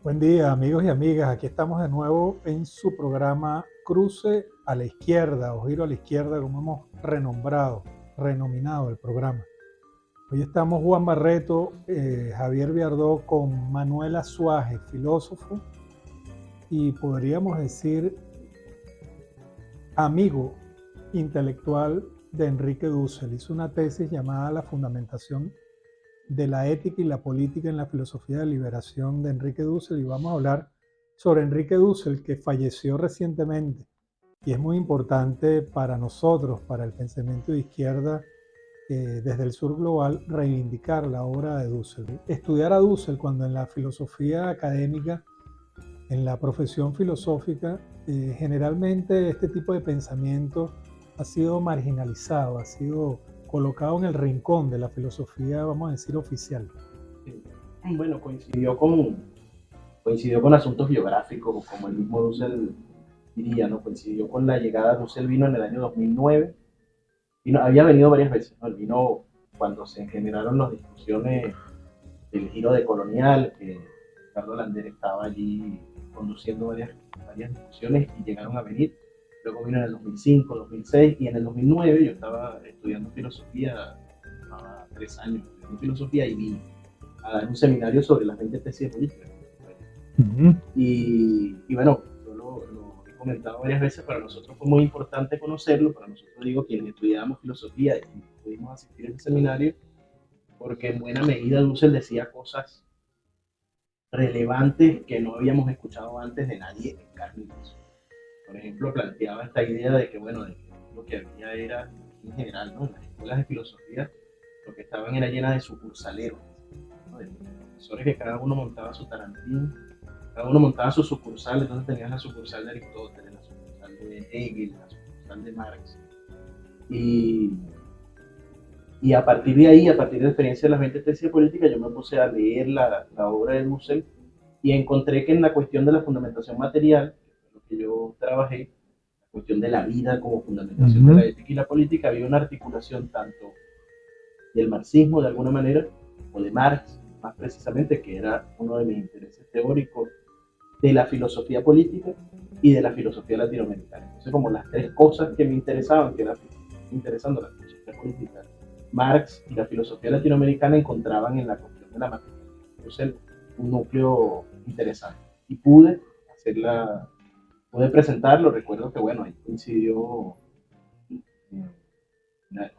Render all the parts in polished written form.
Buen día, amigos y amigas. Aquí estamos de nuevo en su programa Cruce a la Izquierda o Giro a la Izquierda, como hemos renominado el programa. Hoy estamos Juan Barreto, Javier Viardó con Manuel Azuaje, filósofo y podríamos decir amigo intelectual de Enrique Dussel. Hizo una tesis llamada La fundamentación de la ética y la política en la filosofía de liberación de Enrique Dussel, y vamos a hablar sobre Enrique Dussel, que falleció recientemente y es muy importante para nosotros, para el pensamiento de izquierda, desde el sur global, reivindicar la obra de Dussel. Estudiar a Dussel cuando en la filosofía académica, en la profesión filosófica, generalmente este tipo de pensamiento ha sido marginalizado, ha sido colocado en el rincón de la filosofía, vamos a decir, oficial. Sí. Bueno, coincidió con asuntos biográficos, como el mismo Dussel diría, ¿no? Coincidió con la llegada. Dussel vino en el año 2009 y no, había venido varias veces, ¿no? Él vino cuando se generaron las discusiones del giro de colonial, que Ricardo Lander estaba allí conduciendo varias discusiones y llegaron a venir. Luego vino en el 2005, 2006 y en el 2009 yo estaba estudiando filosofía, llevaba 3 años estudiando filosofía y vine a dar un seminario sobre las 20 tesis de política. Uh-huh. Y bueno, yo lo he comentado varias veces, para nosotros fue muy importante conocerlo, para nosotros digo quienes estudiábamos filosofía y pudimos asistir al seminario, porque en buena medida Dussel decía cosas relevantes que no habíamos escuchado antes de nadie en carne y hueso. Por ejemplo, planteaba esta idea de que, bueno, de que lo que había era, en general, ¿no? En las escuelas de filosofía, lo que estaban era llena de sucursaleros, ¿no? De profesores que cada uno montaba su tarantín, cada uno montaba su sucursal. Entonces tenías la sucursal de Aristóteles, la sucursal de Hegel, la sucursal de Marx. Y, y a partir de ahí, a partir de la experiencia de las 20 tesis de política, yo me puse a leer la obra de Dussel y encontré que en la cuestión de la fundamentación material, que es lo que yo trabajé, la cuestión de la vida como fundamentación de Uh-huh. la ética y la política, había una articulación tanto del marxismo de alguna manera, o de Marx más precisamente, que era uno de mis intereses teóricos, de la filosofía política y de la filosofía latinoamericana. Entonces, como las tres cosas que me interesaban, que era interesando la filosofía política, Marx y la filosofía latinoamericana encontraban en la cuestión de la materia. Entonces, un núcleo interesante. Y pude presentarlo. Recuerdo que, bueno, ahí coincidió,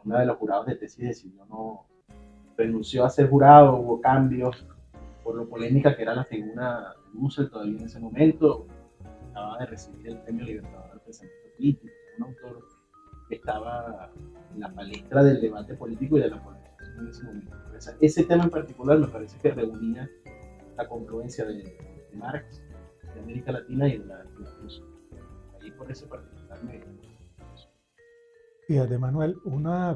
una de los jurados de tesis decidió no, renunció a ser jurado, hubo cambios por lo polémica que era la figura de Dussel todavía en ese momento. Acababa de recibir el premio Libertador del Pensamiento Crítico, un autor que estaba en la palestra del debate político y de la polarización en ese momento. Ese tema en particular me parece que reunía la confluencia de Marx, de América Latina y de la filosofía. Ahí por ese particular me... Fíjate, Manuel,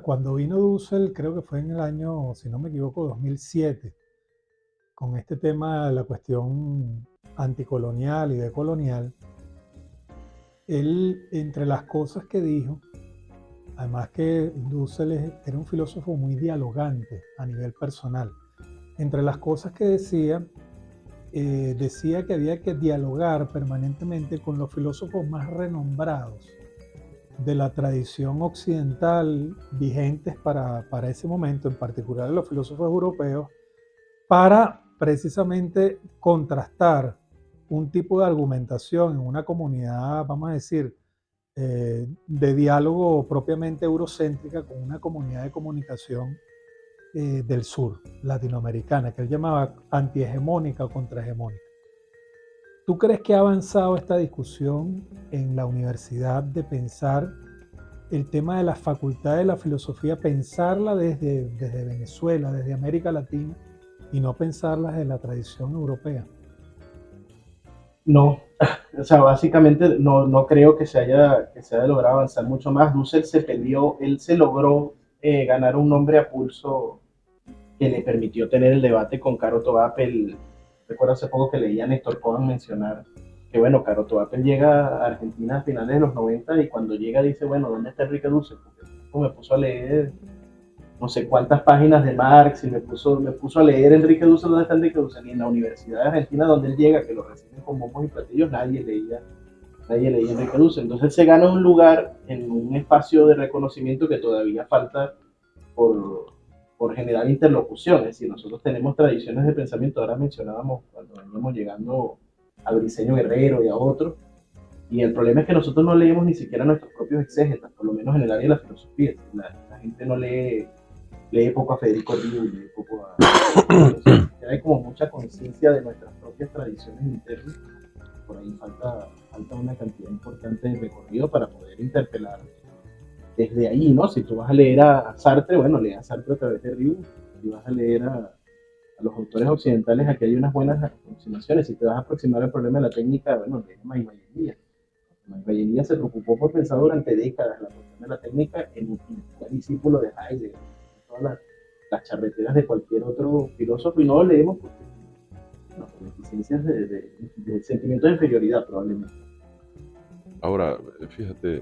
cuando vino Dussel, creo que fue en el año, si no me equivoco, 2007, con este tema de la cuestión anticolonial y decolonial. Él, entre las cosas que dijo, además que Dussel era un filósofo muy dialogante a nivel personal, entre las cosas que decía que había que dialogar permanentemente con los filósofos más renombrados de la tradición occidental vigentes para ese momento, en particular los filósofos europeos, para precisamente contrastar un tipo de argumentación en una comunidad, vamos a decir, de diálogo propiamente eurocéntrica con una comunidad de comunicación del sur, latinoamericana, que él llamaba antihegemónica o contrahegemónica. ¿Tú crees que ha avanzado esta discusión en la universidad de pensar el tema de la facultad de la filosofía, pensarla desde Venezuela, desde América Latina, y no pensarla desde la tradición europea? No, o sea, básicamente no creo que se haya logrado avanzar mucho más. Dussel se peleó, él se logró ganar un nombre a pulso que le permitió tener el debate con Caro Tobapel. Recuerdo hace poco que leía a Néstor Cohen mencionar que, bueno, Caro Tobapel llega a Argentina a finales de los 90 y cuando llega dice, bueno, ¿dónde está Enrique Dussel? Porque me puso a leer no sé cuántas páginas de Marx y me puso a leer Enrique Dussel. ¿Dónde está Enrique Dussel? Y en la Universidad de Argentina, donde él llega, que lo reciben con bombos y platillos, nadie leía Enrique Dussel. Entonces se gana un lugar en un espacio de reconocimiento que todavía falta por generar interlocución. Es decir, nosotros tenemos tradiciones de pensamiento. Ahora mencionábamos cuando veníamos llegando a Briceño Guerrero y a otros, y el problema es que nosotros no leemos ni siquiera nuestros propios exégetas, por lo menos en el área de la filosofía. La gente no lee poco a Federico Riu, lee poco a... Hay como mucha conciencia de nuestras propias tradiciones internas. Por ahí falta una cantidad importante de recorrido para poder interpelar desde ahí, ¿no? Si tú vas a leer a Sartre, bueno, lee a Sartre a través de Riu. Si vas a leer a los autores occidentales, aquí hay unas buenas aproximaciones. Si te vas a aproximar al problema de la técnica, bueno, lee a Mayvallería. Mayvallería se preocupó por pensar durante décadas la cuestión de la técnica en fue discípulo de Heidegger, todas las charreteras de cualquier otro filósofo, y no lo leemos porque por deficiencias de sentimiento de inferioridad probablemente. Ahora, fíjate,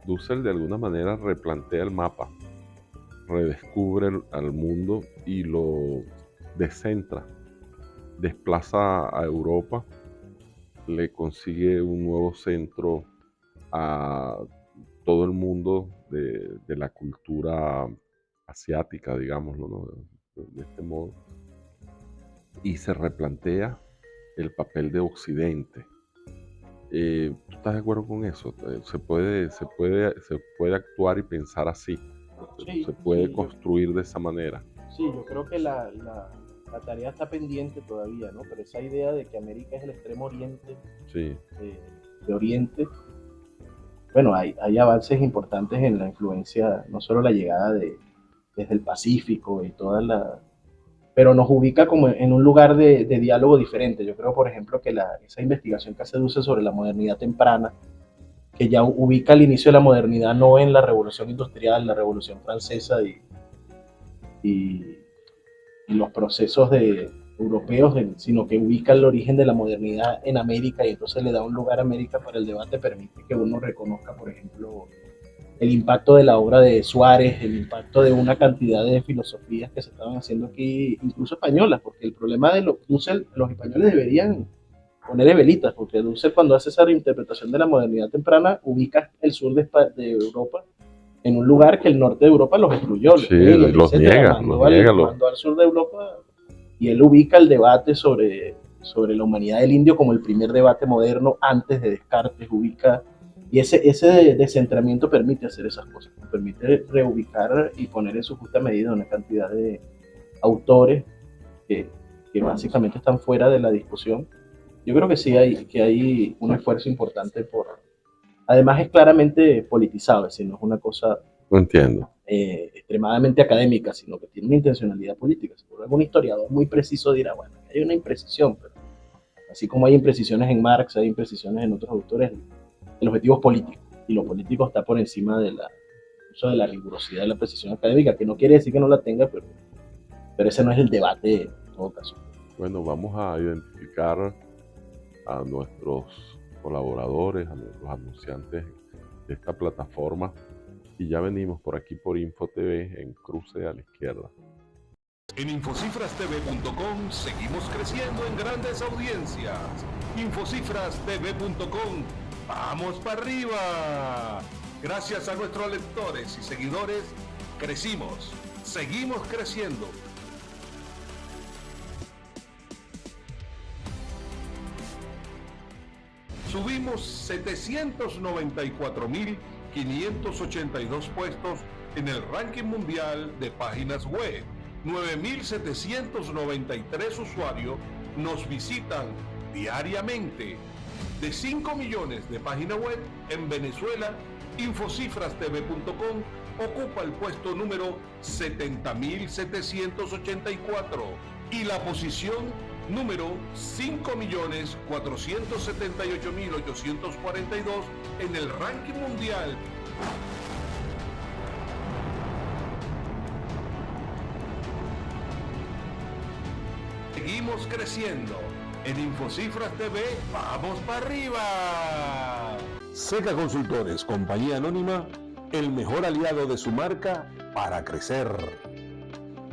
Dussel de alguna manera replantea el mapa, redescubre al mundo y lo descentra, desplaza a Europa, le consigue un nuevo centro a todo el mundo de la cultura asiática, digámoslo, ¿no? De este modo, y se replantea el papel de Occidente. ¿Tú estás de acuerdo con eso? Se puede actuar y pensar así. Sí, se puede sí, construir de esa manera. Sí, yo creo que la tarea está pendiente todavía, ¿no? Pero esa idea de que América es el extremo oriente Sí. de Oriente, bueno, hay avances importantes en la influencia, no solo la llegada desde el Pacífico y toda la... Pero nos ubica como en un lugar de diálogo diferente. Yo creo, por ejemplo, que esa investigación que hace Dussel sobre la modernidad temprana, que ya ubica el inicio de la modernidad no en la Revolución Industrial, la Revolución Francesa y los procesos europeos, sino que ubica el origen de la modernidad en América, y entonces le da un lugar a América para el debate, permite que uno reconozca, por ejemplo, el impacto de la obra de Suárez, el impacto de una cantidad de filosofías que se estaban haciendo aquí, incluso españolas, porque el problema de Dussel, los españoles deberían ponerle velitas, porque Dussel, cuando hace esa reinterpretación de la modernidad temprana, ubica el sur de Europa en un lugar que el norte de Europa los excluyó. Sí, los niega. Mandó al sur de Europa, y él ubica el debate sobre la humanidad del indio como el primer debate moderno antes de Descartes. Y ese descentramiento permite hacer esas cosas, permite reubicar y poner en su justa medida una cantidad de autores que básicamente están fuera de la discusión. Yo creo que sí hay un esfuerzo importante Además es claramente politizado, es decir, no es una cosa no entiendo. Extremadamente académica, sino que tiene una intencionalidad política. Seguro algún historiador muy preciso dirá, bueno, hay una imprecisión, pero así como hay imprecisiones en Marx, hay imprecisiones en otros autores, el objetivo es político, y lo político está por encima de la rigurosidad de la precisión académica, que no quiere decir que no la tenga, pero ese no es el debate en todo caso. Bueno, vamos a identificar a nuestros colaboradores, a nuestros anunciantes de esta plataforma, y ya venimos por aquí por InfoTV en cruce a la izquierda. En infocifrastv.com seguimos creciendo en grandes audiencias. Infocifrastv.com, ¡vamos para arriba! Gracias a nuestros lectores y seguidores, crecimos, seguimos creciendo. Subimos 794.582 puestos en el ranking mundial de páginas web. 9.793 usuarios nos visitan diariamente. De 5 millones de páginas web en Venezuela, infocifrastv.com ocupa el puesto número 70.784 y la posición número 5.478.842 en el ranking mundial. Seguimos creciendo. En Infocifras TV, ¡vamos para arriba! Seca Consultores, compañía anónima, el mejor aliado de su marca para crecer.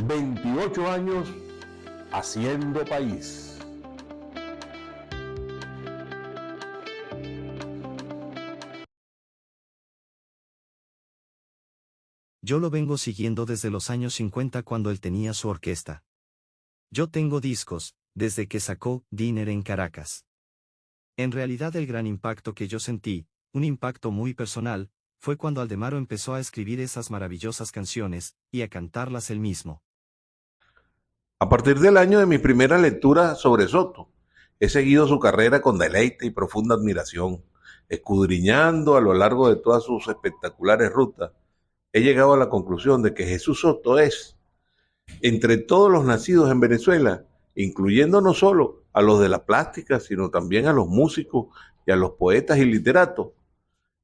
28 años haciendo país. Yo lo vengo siguiendo desde los años 50 cuando él tenía su orquesta. Yo tengo discos, desde que sacó Dinner en Caracas. En realidad el gran impacto que yo sentí, un impacto muy personal, fue cuando Aldemaro empezó a escribir esas maravillosas canciones, y a cantarlas él mismo. A partir del año de mi primera lectura sobre Soto, he seguido su carrera con deleite y profunda admiración, escudriñando a lo largo de todas sus espectaculares rutas. He llegado a la conclusión de que Jesús Soto es, entre todos los nacidos en Venezuela, incluyendo no solo a los de la plástica, sino también a los músicos y a los poetas y literatos,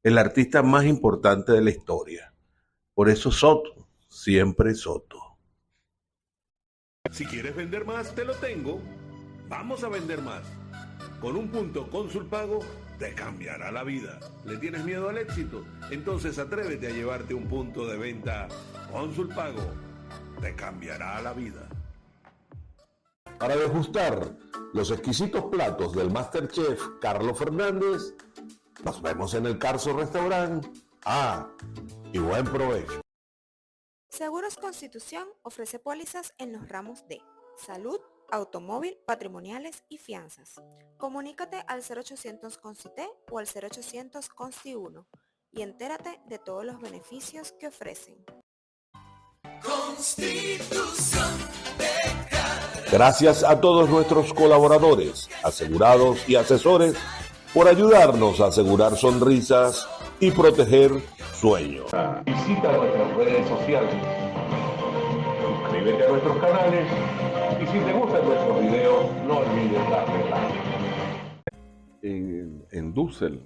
el artista más importante de la historia. Por eso Soto, siempre Soto. Si quieres vender más, te lo tengo. Vamos a vender más. Con un punto Consulpago te cambiará la vida. ¿Le tienes miedo al éxito? Entonces atrévete a llevarte un punto de venta Consulpago. Te cambiará la vida. Para degustar los exquisitos platos del MasterChef Carlos Fernández, nos vemos en el Carso Restaurant. Y buen provecho. Seguros Constitución ofrece pólizas en los ramos de salud, automóvil, patrimoniales y fianzas. Comunícate al 0800 CONCITE o al 0800 CONSTI 1 y entérate de todos los beneficios que ofrecen. Constitución de Caracas. Gracias a todos nuestros colaboradores, asegurados y asesores por ayudarnos a asegurar sonrisas y proteger sueños. Visita nuestras redes sociales. Suscríbete a nuestros canales. Y si te gustan nuestros videos, no olvides darle like. En Dussel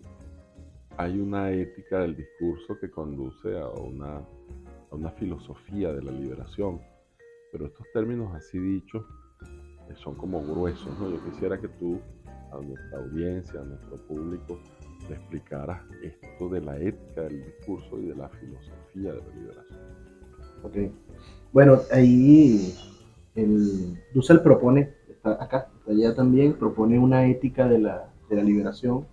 hay una ética del discurso que conduce a una filosofía de la liberación, pero estos términos así dichos son como gruesos, ¿no? Yo quisiera que tú, a nuestra audiencia, a nuestro público, le explicaras esto de la ética del discurso y de la filosofía de la liberación. Ok. Bueno, ahí Dussel propone, está acá, está allá también, propone una ética de la liberación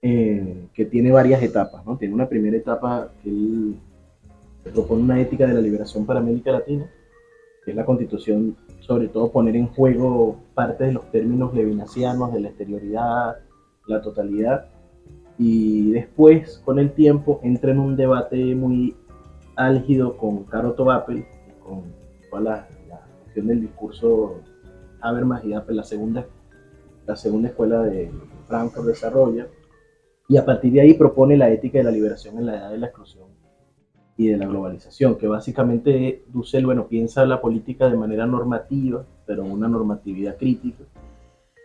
que tiene varias etapas, ¿no? Tiene una primera etapa que él propone una ética de la liberación para América Latina, que es la Constitución, sobre todo poner en juego parte de los términos levinasianos de la exterioridad, la totalidad, y después, con el tiempo, entra en un debate muy álgido con Caro Tobapel, con toda la cuestión del discurso Habermas y Apel, la segunda escuela de Frankfurt desarrolla, y a partir de ahí propone la ética de la liberación en la edad de la exclusión y de la globalización, que básicamente Dussel, piensa la política de manera normativa, pero una normatividad crítica.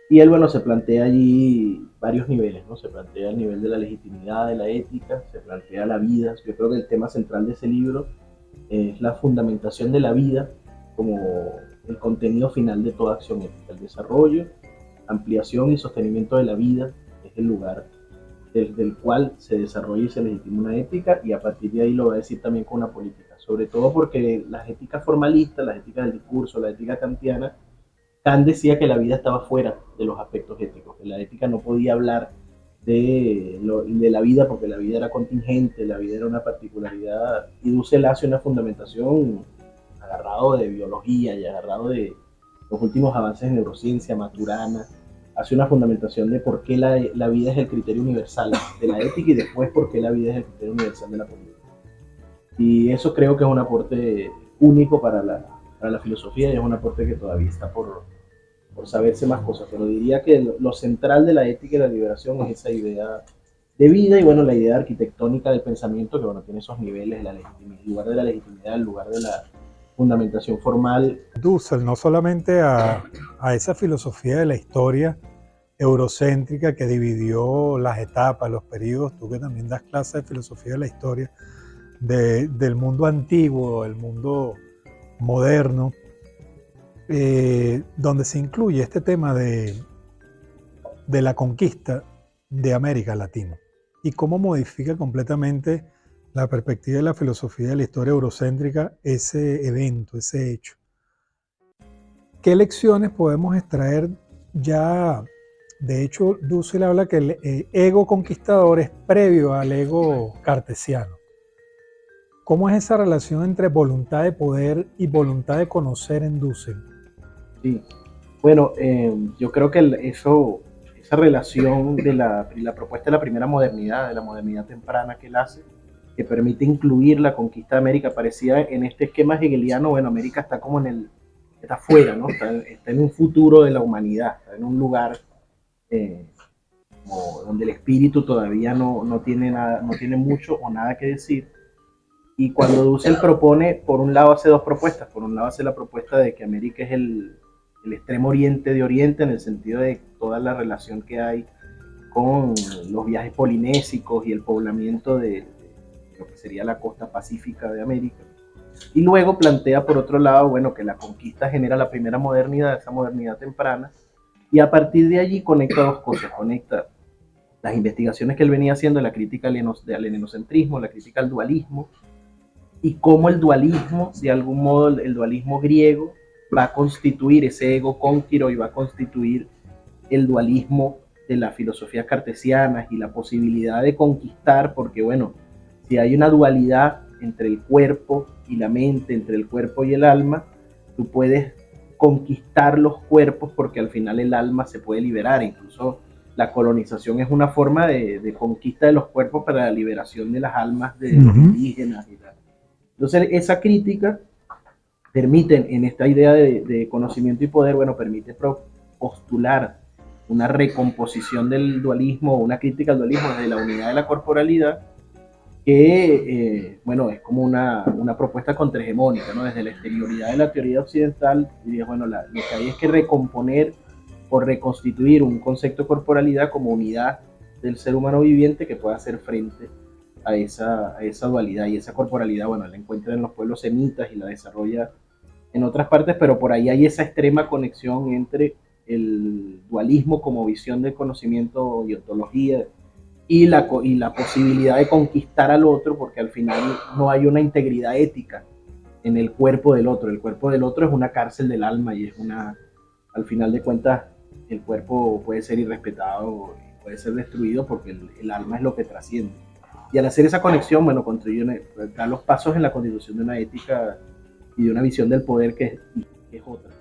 Y él, se plantea allí varios niveles, ¿no? Se plantea el nivel de la legitimidad, de la ética, se plantea la vida. Yo creo que el tema central de ese libro es la fundamentación de la vida como el contenido final de toda acción ética. El desarrollo, ampliación y sostenimiento de la vida es el lugar desde el cual se desarrolla y se legitima una ética, y a partir de ahí lo va a decir también con una política, sobre todo porque las éticas formalistas, las éticas del discurso, la ética kantiana, Kant decía que la vida estaba fuera de los aspectos éticos, que la ética no podía hablar de la vida porque la vida era contingente, la vida era una particularidad, y Dussel hace una fundamentación agarrado de biología y agarrado de los últimos avances en neurociencia, Maturana, hace una fundamentación de por qué la vida es el criterio universal de la ética y después por qué la vida es el criterio universal de la política. Y eso creo que es un aporte único para la filosofía, y es un aporte que todavía está por saberse más cosas, pero diría que lo central de la ética y la liberación es esa idea de vida y la idea arquitectónica del pensamiento que tiene esos niveles, el lugar de la legitimidad, el lugar de la fundamentación formal. Dussel no solamente a esa filosofía de la historia eurocéntrica que dividió las etapas, los periodos, tú que también das clases de filosofía de la historia, del mundo antiguo, el mundo moderno, donde se incluye este tema de la conquista de América Latina y cómo modifica completamente la perspectiva de la filosofía de la historia eurocéntrica, ese evento, ese hecho. ¿Qué lecciones podemos extraer ya? De hecho, Dussel habla que el ego conquistador es previo al ego cartesiano. ¿Cómo es esa relación entre voluntad de poder y voluntad de conocer en Dussel? Sí. Bueno, yo creo que esa relación de la propuesta de la primera modernidad, de la modernidad temprana que él hace, que permite incluir la conquista de América, parecía en este esquema hegeliano, bueno, América está como está fuera, ¿no? Está en un futuro de la humanidad, está en un lugar eh, donde el espíritu todavía no tiene nada, no tiene mucho o nada que decir. Y cuando Dussel propone, por un lado hace dos propuestas. Por un lado hace la propuesta de que América es el extremo oriente de Oriente, en el sentido de toda la relación que hay con los viajes polinésicos y el poblamiento de lo que sería la costa pacífica de América. Y luego plantea, por otro lado, bueno, que la conquista genera la primera modernidad, esa modernidad temprana, y a partir de allí conecta dos cosas. Conecta las investigaciones que él venía haciendo, la crítica al helenocentrismo, la crítica al dualismo, y cómo el dualismo, de algún modo, el dualismo griego va a constituir ese ego cónquiro y va a constituir el dualismo de las filosofías cartesianas y la posibilidad de conquistar, porque bueno, si hay una dualidad entre el cuerpo y la mente, entre el cuerpo y el alma, tú puedes conquistar los cuerpos porque al final el alma se puede liberar. Incluso la colonización es una forma de conquista de los cuerpos para la liberación de las almas de los indígenas y tal. Entonces esa crítica permite, en esta idea de conocimiento y poder, bueno, permite postular una recomposición del dualismo, una crítica al dualismo desde la unidad de la corporalidad, que, bueno, es como una propuesta contrahegemónica, ¿no? Desde la exterioridad de la teoría occidental, dirías, bueno, lo que hay es que recomponer o reconstituir un concepto de corporalidad como unidad del ser humano viviente que pueda hacer frente a esa dualidad, y esa corporalidad, bueno, la encuentra en los pueblos semitas y la desarrolla en otras partes, pero por ahí hay esa extrema conexión entre el dualismo como visión del conocimiento y ontología y la posibilidad de conquistar al otro, porque al final no hay una integridad ética en el cuerpo del otro. El cuerpo del otro es una cárcel del alma y al final de cuentas, el cuerpo puede ser irrespetado y puede ser destruido porque el alma es lo que trasciende. Y al hacer esa conexión, bueno, da los pasos en la constitución de una ética y de una visión del poder que es otra.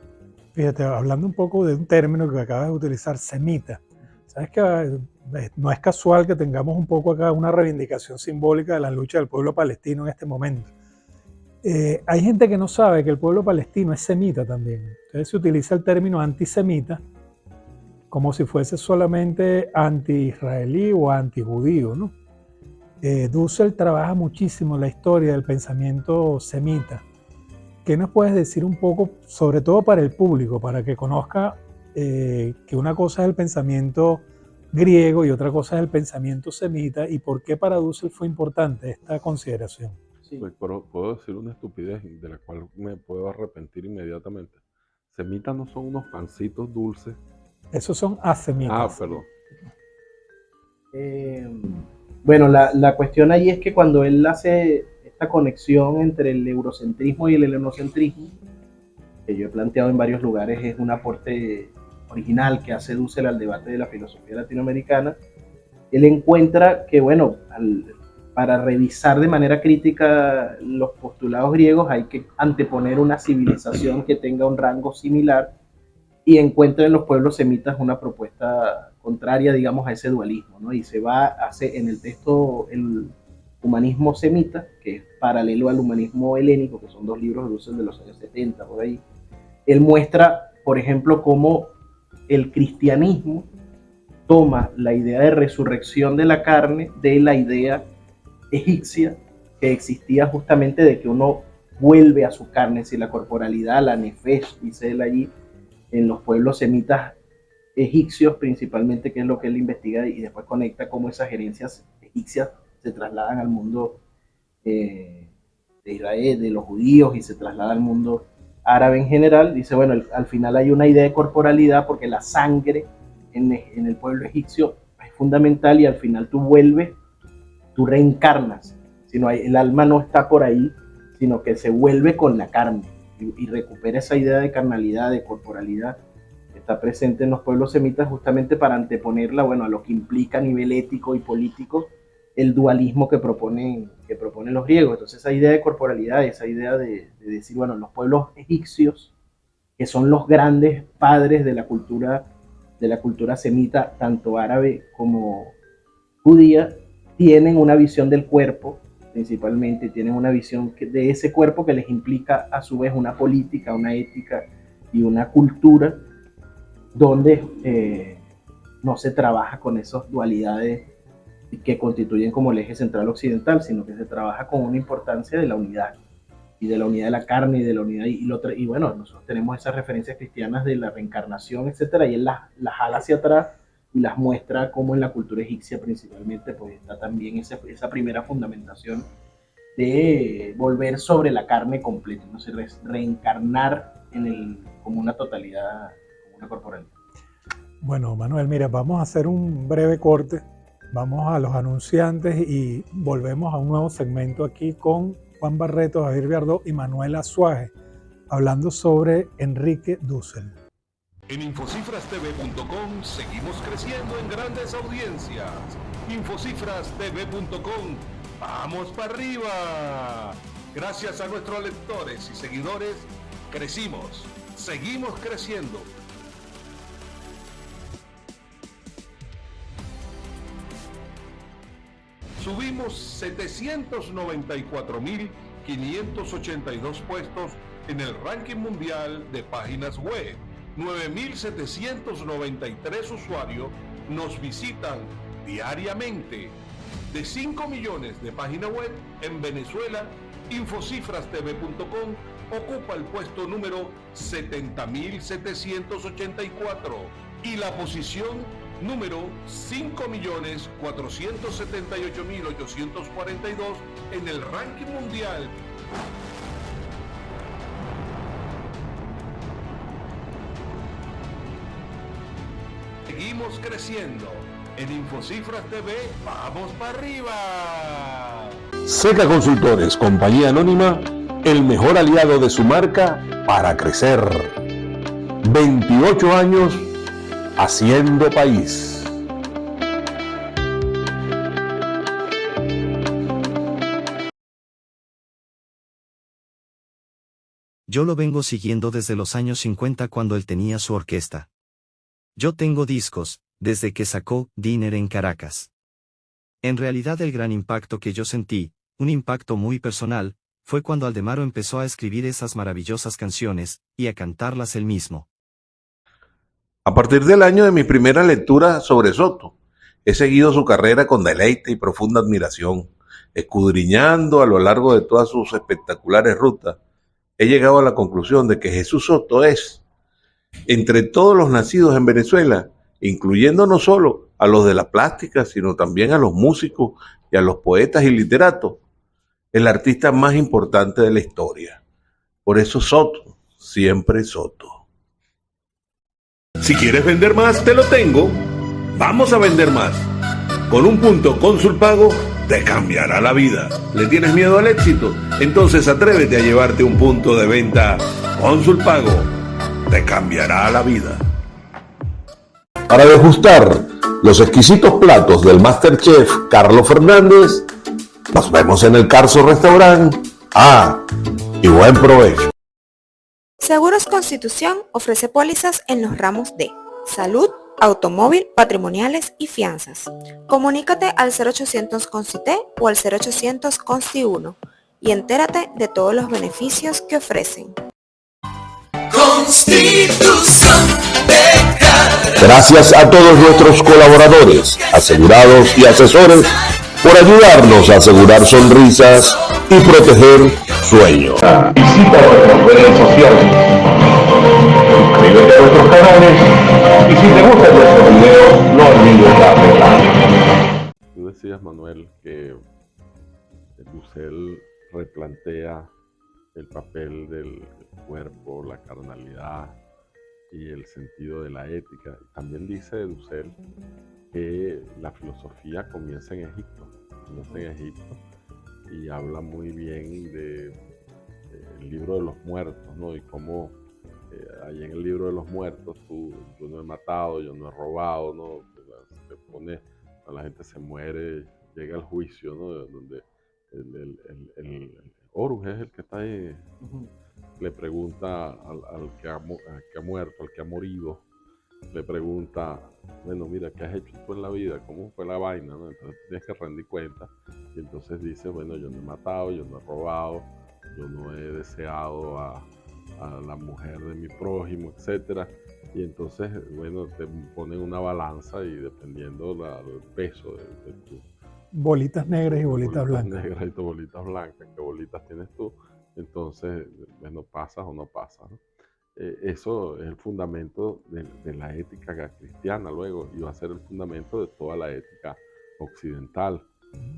Fíjate, hablando un poco de un término que acabas de utilizar, semita. Sabes que no es casual que tengamos un poco acá una reivindicación simbólica de la lucha del pueblo palestino en este momento. Hay gente que no sabe que el pueblo palestino es semita también. Entonces se utiliza el término antisemita como si fuese solamente anti-israelí o anti-judío, ¿no? Dussel trabaja muchísimo la historia del pensamiento semita. ¿Qué nos puedes decir un poco, sobre todo para el público, para que conozca que una cosa es el pensamiento griego y otra cosa es el pensamiento semita, y por qué para Dussel fue importante esta consideración? Sí. Pues, pero puedo decir una estupidez de la cual me puedo arrepentir inmediatamente. Semitas no son unos pancitos dulces. Esos son asemitas. Perdón. Bueno, la cuestión ahí es que cuando él hace esta conexión entre el eurocentrismo y el helenocentrismo, que yo he planteado en varios lugares, es un aporte original que hace Dussel al debate de la filosofía latinoamericana. Él encuentra que, bueno, para revisar de manera crítica los postulados griegos hay que anteponer una civilización que tenga un rango similar, y encuentra en los pueblos semitas una propuesta contraria, digamos, a ese dualismo, ¿no? Y se va a hacer en el texto el humanismo semita, que es paralelo al humanismo helénico, que son dos libros de Dussel de los años 70, por ahí. Él muestra, por ejemplo, cómo el cristianismo toma la idea de resurrección de la carne de la idea egipcia que existía justamente de que uno vuelve a su carne, si la corporalidad, la nefesh, dice él allí, en los pueblos semitas egipcios principalmente, que es lo que él investiga, y después conecta cómo esas herencias egipcias se trasladan al mundo de Israel, de los judíos, y se traslada al mundo árabe en general. Dice, bueno, al final hay una idea de corporalidad porque la sangre en el pueblo egipcio es fundamental, y al final tú vuelves, tú reencarnas, el alma no está por ahí, sino que se vuelve con la carne y recupera esa idea de carnalidad, de corporalidad, que está presente en los pueblos semitas justamente para anteponerla, bueno, a lo que implica a nivel ético y político el dualismo que proponen los griegos. Entonces esa idea de corporalidad, esa idea de decir, bueno, los pueblos egipcios, que son los grandes padres de la cultura semita, tanto árabe como judía, tienen una visión del cuerpo, principalmente, tienen una visión de ese cuerpo que les implica a su vez una política, una ética y una cultura donde no se trabaja con esas dualidades que constituyen como el eje central occidental, sino que se trabaja con una importancia de la unidad, y de la unidad de la carne, y de la unidad, y bueno, nosotros tenemos esas referencias cristianas de la reencarnación, etcétera, y él las jala hacia atrás y las muestra como en la cultura egipcia principalmente, pues está también esa primera fundamentación de volver sobre la carne completa, no sé, reencarnar como una totalidad, como una corporalidad. Bueno, Manuel, mira, vamos a hacer un breve corte, vamos a los anunciantes y volvemos a un nuevo segmento aquí con Juan Barreto, Javier Viardó y Manuel Azuaje, hablando sobre Enrique Dussel. En infocifrastv.com seguimos creciendo en grandes audiencias. Infocifrastv.com, ¡vamos para arriba! Gracias a nuestros lectores y seguidores, crecimos, seguimos creciendo. Subimos 794.582 puestos en el ranking mundial de páginas web. 9.793 usuarios nos visitan diariamente. De 5 millones de páginas web en Venezuela, infocifrastv.com ocupa el puesto número 70.784 y la posición número 5.478.842 en el ranking mundial. Seguimos creciendo. En Infocifras TV, ¡vamos para arriba! Seca Consultores, compañía anónima, el mejor aliado de su marca para crecer. 28 años haciendo país. Yo lo vengo siguiendo desde los años 50 cuando él tenía su orquesta. Yo tengo discos, desde que sacó Dinner en Caracas. En realidad el gran impacto que yo sentí, un impacto muy personal, fue cuando Aldemaro empezó a escribir esas maravillosas canciones, y a cantarlas él mismo. A partir del año de mi primera lectura sobre Soto, he seguido su carrera con deleite y profunda admiración. Escudriñando a lo largo de todas sus espectaculares rutas, he llegado a la conclusión de que Jesús Soto es, entre todos los nacidos en Venezuela, incluyendo no solo a los de la plástica, sino también a los músicos y a los poetas y literatos, el artista más importante de la historia. Por eso Soto, siempre Soto. Si quieres vender más, te lo tengo. Vamos a vender más. Con un punto Cónsul Pago te cambiará la vida. ¿Le tienes miedo al éxito? Entonces atrévete a llevarte un punto de venta Cónsul Pago. Te cambiará la vida. Para degustar los exquisitos platos del Masterchef Carlos Fernández, nos vemos en el Carso Restaurant. Y buen provecho. Seguros Constitución ofrece pólizas en los ramos de salud, automóvil, patrimoniales y fianzas. Comunícate al 0800 CONCITE o al 0800 CONSTI 1 y entérate de todos los beneficios que ofrecen. Constitución de Caracas. Gracias a todos nuestros colaboradores, asegurados y asesores por ayudarnos a asegurar sonrisas y proteger sueños. Visita nuestras redes sociales, suscríbete a nuestros canales y si te gustan nuestros videos, no olvides darle like. Tú decías, Manuel, que Dussel replantea el papel del cuerpo, la carnalidad y el sentido de la ética. También dice Dussel que la filosofía comienza en Egipto. y habla muy bien del libro de los muertos, ¿no? Y cómo ahí en el libro de los muertos yo no he matado, yo no he robado, ¿no? Se pone, la gente se muere, llega al juicio, ¿no? Donde el Horus es el que está ahí, le pregunta al que ha muerto, al que ha morido, le pregunta, bueno, mira, ¿qué has hecho tú en la vida? ¿Cómo fue la vaina? ¿No? Entonces tienes que rendir cuenta. Y entonces dice, bueno, yo no he matado, yo no he robado, yo no he deseado a la mujer de mi prójimo, etcétera. Y entonces, bueno, te ponen una balanza y dependiendo del peso de tu Bolitas negras y bolitas blancas. negras y tu bolitas blancas, qué bolitas tienes tú, entonces, bueno, pasas o no pasas, ¿no? Eso es el fundamento de la ética cristiana luego, y va a ser el fundamento de toda la ética occidental.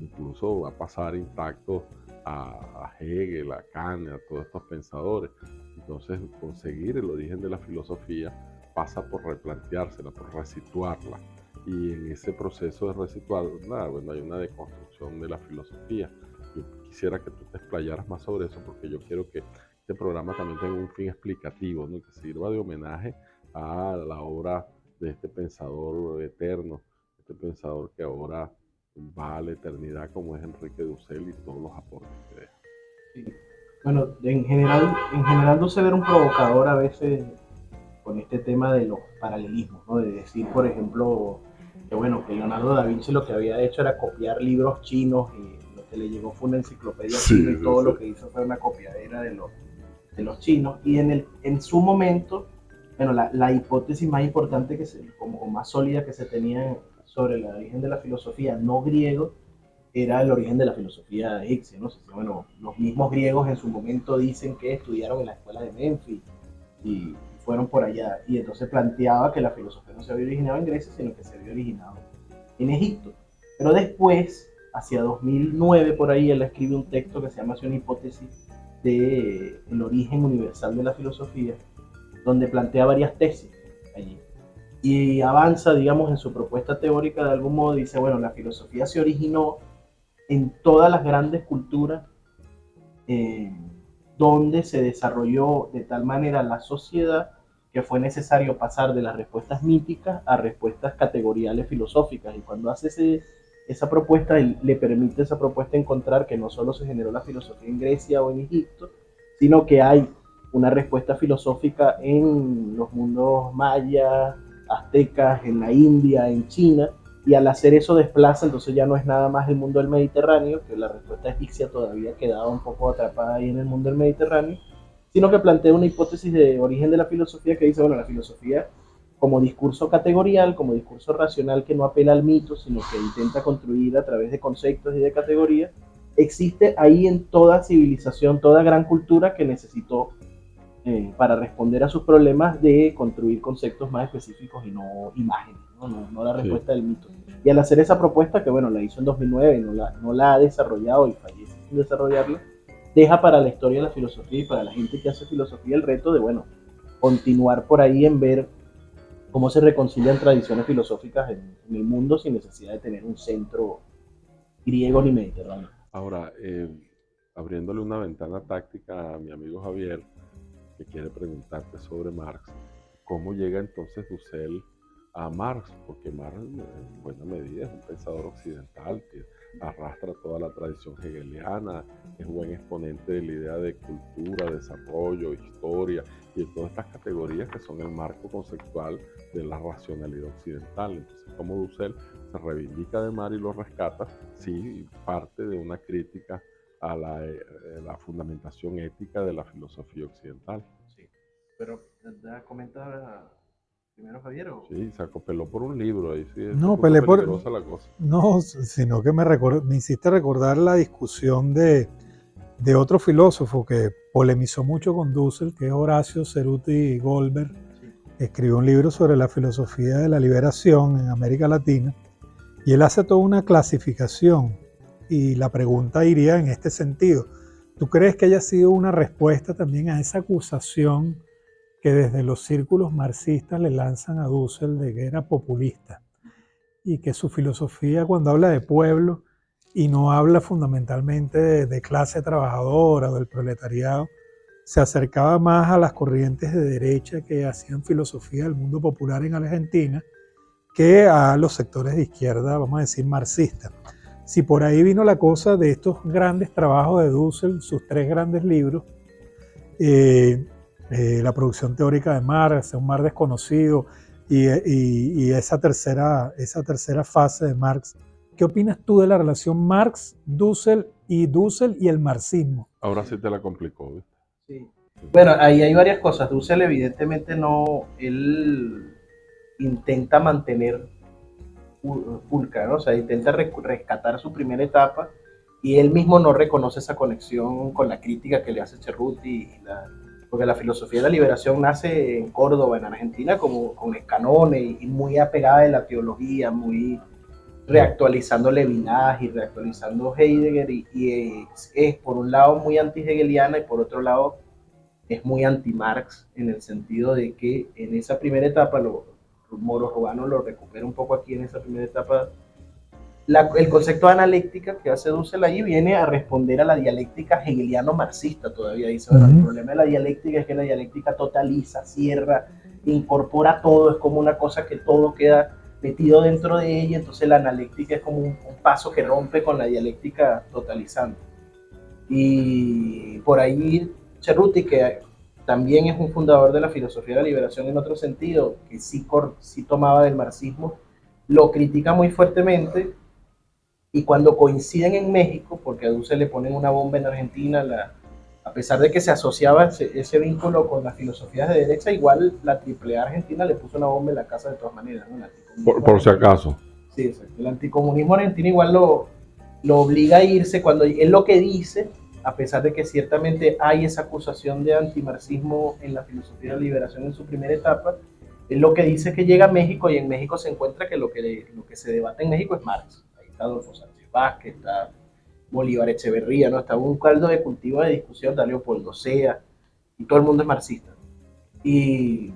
Incluso va a pasar intacto a Hegel, a Kant, a todos estos pensadores. Entonces, conseguir el origen de la filosofía pasa por replanteársela, por resituarla. Y en ese proceso de resituarla, bueno, hay una deconstrucción de la filosofía. Yo quisiera que tú te explayaras más sobre eso, porque yo quiero que este programa también tenga un fin explicativo, ¿no? Que sirva de homenaje a la obra de este pensador eterno, este pensador que ahora va a la eternidad, como es Enrique Dussel, y todos los aportes que deja. Sí. Bueno, en general Dussel era un provocador a veces con este tema de los paralelismos, ¿no? De decir, por ejemplo, que bueno, que Leonardo da Vinci lo que había hecho era copiar libros chinos y lo que le llegó fue una enciclopedia china y todo lo que hizo fue una copiadera de los chinos. Y en su momento, bueno, la hipótesis más importante o más sólida que se tenía sobre el origen de la filosofía no griego era el origen de la filosofía egipcia, ¿no? Bueno, los mismos griegos en su momento dicen que estudiaron en la escuela de Memphis y fueron por allá, y entonces planteaba que la filosofía no se había originado en Grecia, sino que se había originado en Egipto. Pero después, hacia 2009 por ahí, él escribe un texto que se llama Una hipótesis del origen universal de la filosofía, donde plantea varias tesis allí. Y avanza, digamos, en su propuesta teórica de algún modo, dice, bueno, la filosofía se originó en todas las grandes culturas donde se desarrolló de tal manera la sociedad que fue necesario pasar de las respuestas míticas a respuestas categoriales filosóficas. Y cuando hace esa propuesta, le permite esa propuesta encontrar que no solo se generó la filosofía en Grecia o en Egipto, sino que hay una respuesta filosófica en los mundos mayas, aztecas, en la India, en China, y al hacer eso desplaza, entonces ya no es nada más el mundo del Mediterráneo, que la respuesta egipcia todavía quedaba un poco atrapada ahí en el mundo del Mediterráneo, sino que plantea una hipótesis de origen de la filosofía que dice, bueno, la filosofía como discurso categorial, como discurso racional que no apela al mito, sino que intenta construir a través de conceptos y de categorías, existe ahí en toda civilización, toda gran cultura que necesitó para responder a sus problemas de construir conceptos más específicos y no imágenes, no la respuesta del mito. Y al hacer esa propuesta, que bueno, la hizo en 2009 y no la ha desarrollado y fallece sin desarrollarla, deja para la historia de la filosofía y para la gente que hace filosofía el reto de, bueno, continuar por ahí en ver cómo se reconcilian tradiciones filosóficas en el mundo sin necesidad de tener un centro griego ni mediterráneo. Ahora, abriéndole una ventana táctica a mi amigo Javier, que quiere preguntarte sobre Marx, ¿cómo llega entonces Dussel a Marx? Porque Marx en buena medida es un pensador occidental que arrastra toda la tradición hegeliana, es buen exponente de la idea de cultura, desarrollo, historia y de todas estas categorías que son el marco conceptual de la racionalidad occidental. Entonces, ¿cómo Dussel se reivindica de Marx y lo rescata? Sí, parte de una crítica a la fundamentación ética de la filosofía occidental. Sí, pero comenta primero Javier. Sí, se acopeló por un libro, ahí sí es no, peligrosa la cosa. No, sino que me hiciste recordar la discusión de otro filósofo que polemizó mucho con Dussel, que es Horacio Ceruti Goldberg. Sí. Escribió un libro sobre la filosofía de la liberación en América Latina, y él hace toda una clasificación. Y la pregunta iría en este sentido. ¿Tú crees que haya sido una respuesta también a esa acusación que desde los círculos marxistas le lanzan a Dussel de que era populista? Y que su filosofía, cuando habla de pueblo, y no habla fundamentalmente de clase trabajadora o del proletariado, se acercaba más a las corrientes de derecha que hacían filosofía del mundo popular en Argentina que a los sectores de izquierda, vamos a decir, marxistas. Si por ahí vino la cosa de estos grandes trabajos de Dussel, sus 3 grandes libros, la producción teórica de Marx, Un mar desconocido, y esa tercera fase de Marx. ¿Qué opinas tú de la relación Marx, Dussel y el marxismo? Ahora sí te la complicó, ¿viste? Sí. Bueno, ahí hay varias cosas. Dussel evidentemente no, él intenta mantener pulcra, ¿no? O sea, intenta rescatar su primera etapa y él mismo no reconoce esa conexión con la crítica que le hace Cerruti, porque la filosofía de la liberación nace en Córdoba, en Argentina, como con Escanone y muy apegada de la teología, muy reactualizando Levinas y reactualizando Heidegger y es por un lado muy anti-hegeliana y por otro lado es muy anti-Marx en el sentido de que en esa primera etapa, Moro Ruano lo recupera un poco aquí en esa primera etapa, el concepto de analéctica que hace Dussel ahí viene a responder a la dialéctica hegeliano-marxista todavía. Dice, bueno, el problema de la dialéctica es que la dialéctica totaliza, cierra, incorpora todo, es como una cosa que todo queda metido dentro de ella, entonces la analéctica es como un paso que rompe con la dialéctica totalizante. Y por ahí Cerruti, que también es un fundador de la filosofía de la liberación en otro sentido, que sí tomaba del marxismo, lo critica muy fuertemente y cuando coinciden en México, porque a Dussel le ponen una bomba en Argentina, a pesar de que se asociaba ese vínculo con las filosofías de derecha, igual la AAA argentina le puso una bomba en la casa de todas maneras, ¿no? Por si acaso. Sí, exacto. El anticomunismo argentino igual lo obliga a irse cuando él lo que dice, a pesar de que ciertamente hay esa acusación de antimarxismo en la filosofía de la liberación en su primera etapa, él lo que dice es que llega a México y en México se encuentra que lo que se debate en México es Marx. Ahí está Adolfo Sánchez Vázquez, está Bolívar Echeverría, ¿no? Está un caldo de cultivo de discusión, está Leopoldo Sea, y todo el mundo es marxista. Y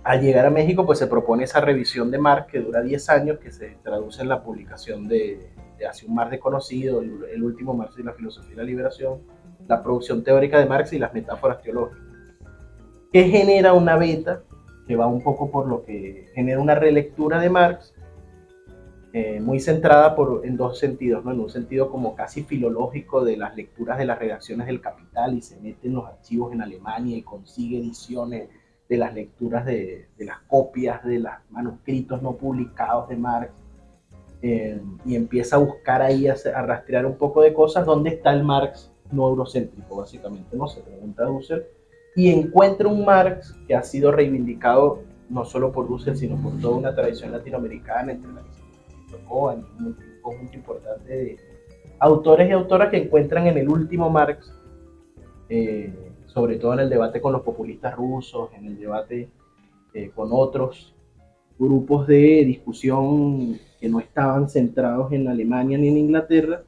al llegar a México, pues se propone esa revisión de Marx que dura 10 años, que se traduce en la publicación de Hacia un mar desconocido, el último Marx y la filosofía de la liberación, la producción teórica de Marx y las metáforas teológicas, que genera una beta que va un poco por lo que genera una relectura de Marx, muy centrada en 2 sentidos, ¿no? En un sentido como casi filológico de las lecturas de las redacciones del Capital y se mete en los archivos en Alemania y consigue ediciones de las lecturas de las copias de los manuscritos no publicados de Marx, y empieza a buscar ahí, a rastrear un poco de cosas. ¿Dónde está el Marx no eurocéntrico? Básicamente, ¿no? Se pregunta Dussel, y encuentra un Marx que ha sido reivindicado no solo por Dussel, sino por toda una tradición latinoamericana, entre la que se tocó un conjunto importante de autores y autoras que encuentran en el último Marx, sobre todo en el debate con los populistas rusos, en el debate con otros grupos de discusión que no estaban centrados en Alemania ni en Inglaterra,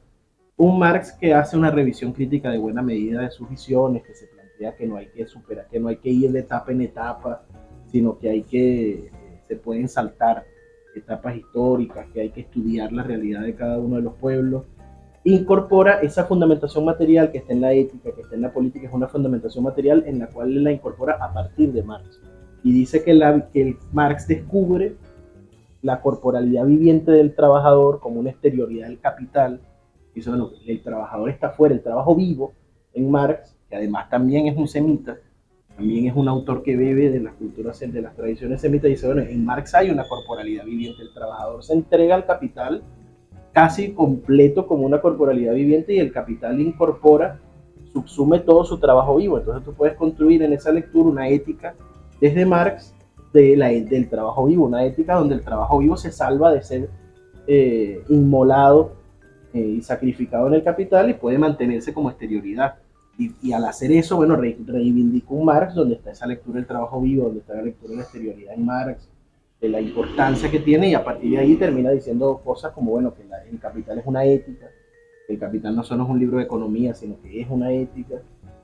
un Marx que hace una revisión crítica de buena medida de sus visiones, que se plantea que no hay que superar, que no hay que ir de etapa en etapa, sino que se pueden saltar etapas históricas, que hay que estudiar la realidad de cada uno de los pueblos. Incorpora esa fundamentación material que está en la ética, que está en la política, es una fundamentación material en la cual él la incorpora a partir de Marx. Y dice que el Marx descubre la corporalidad viviente del trabajador como una exterioridad del capital. Dice, bueno, el trabajador está fuera, el trabajo vivo en Marx, que además también es un semita, también es un autor que bebe de las culturas, de las tradiciones semitas, y dice, bueno, en Marx hay una corporalidad viviente, el trabajador se entrega al capital casi completo como una corporalidad viviente y el capital incorpora, subsume todo su trabajo vivo. Entonces tú puedes construir en esa lectura una ética desde Marx del trabajo vivo, una ética donde el trabajo vivo se salva de ser inmolado y sacrificado en el capital y puede mantenerse como exterioridad. Y al hacer eso, bueno, reivindica un Marx donde está esa lectura del trabajo vivo, donde está la lectura de la exterioridad en Marx, de la importancia que tiene, y a partir de ahí termina diciendo cosas como, bueno, que el capital es una ética, que el capital no solo es un libro de economía, sino que es una ética,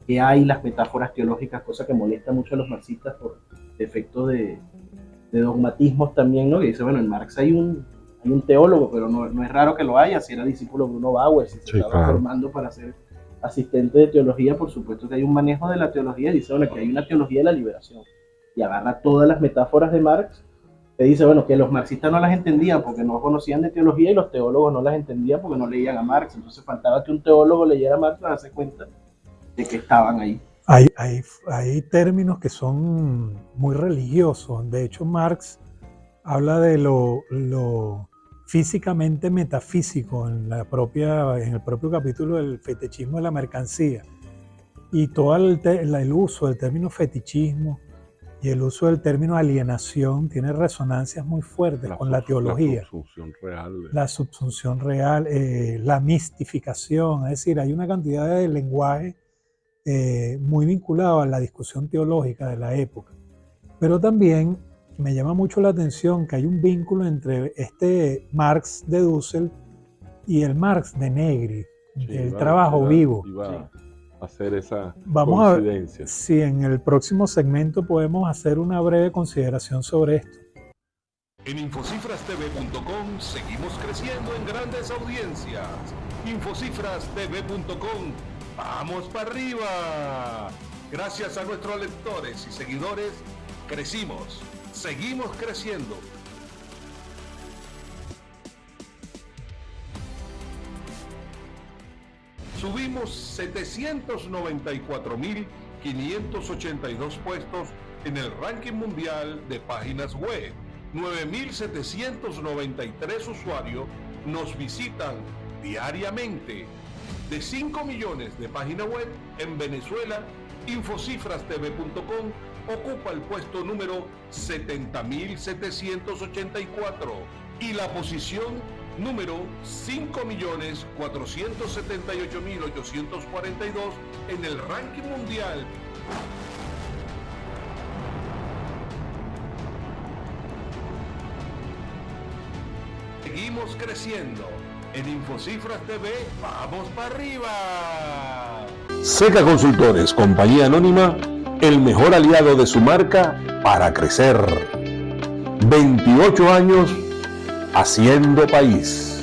que hay las metáforas teológicas, cosa que molesta mucho a los marxistas por efectos de dogmatismos también, ¿no? Que dice, bueno, en Marx hay hay un teólogo, pero no es raro que lo haya, si era discípulo de Bruno Bauer, si se Sí, estaba claro. formando para ser asistente de teología, por supuesto que hay un manejo de la teología, dice, bueno, que hay una teología de la liberación, y agarra todas las metáforas de Marx, te dice, bueno, que los marxistas no las entendían porque no conocían de teología y los teólogos no las entendían porque no leían a Marx, entonces faltaba que un teólogo leyera a Marx para darse cuenta de que estaban ahí. Hay términos que son muy religiosos. De hecho, Marx habla de lo físicamente metafísico en el propio capítulo del fetichismo de la mercancía. Y todo el uso del término fetichismo y el uso del término alienación tiene resonancias muy fuertes con la teología. La subsunción real. La subsunción real, la mistificación, es decir, hay una cantidad de lenguaje muy vinculado a la discusión teológica de la época. Pero también me llama mucho la atención que hay un vínculo entre este Marx de Dussel y el Marx de Negri, del trabajo vivo. Iba a hacer esa Vamos a ver coincidencia. si en el próximo segmento podemos hacer una breve consideración sobre esto. En infocifrastv.com seguimos creciendo en grandes audiencias. Infocifrastv.com, ¡vamos para arriba! Gracias a nuestros lectores y seguidores, crecimos, seguimos creciendo. Subimos 794.582 puestos en el ranking mundial de páginas web. 9.793 usuarios nos visitan diariamente. De 5 millones de páginas web en Venezuela, infocifrastv.com ocupa el puesto número 70.784 y la posición número 5.478.842 en el ranking mundial. Seguimos creciendo. En Infocifras TV, ¡vamos para arriba! Seca Consultores, compañía anónima, el mejor aliado de su marca para crecer. 28 años haciendo país.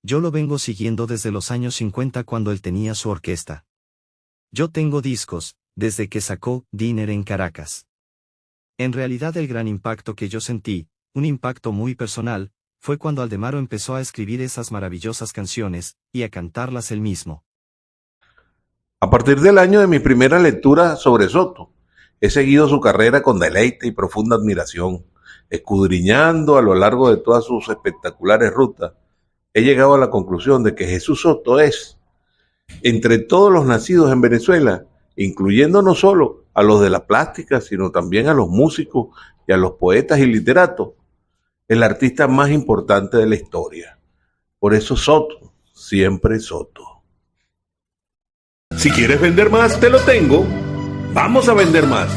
Yo lo vengo siguiendo desde los años 50 cuando él tenía su orquesta. Yo tengo discos, desde que sacó Dinner en Caracas. En realidad el gran impacto que yo sentí, un impacto muy personal, fue cuando Aldemaro empezó a escribir esas maravillosas canciones, y a cantarlas él mismo. A partir del año de mi primera lectura sobre Soto, he seguido su carrera con deleite y profunda admiración. Escudriñando a lo largo de todas sus espectaculares rutas, he llegado a la conclusión de que Jesús Soto es, entre todos los nacidos en Venezuela, incluyendo no solo a los de la plástica, sino también a los músicos y a los poetas y literatos, el artista más importante de la historia. Por eso Soto, siempre Soto. Si quieres vender más, te lo tengo. Vamos a vender más.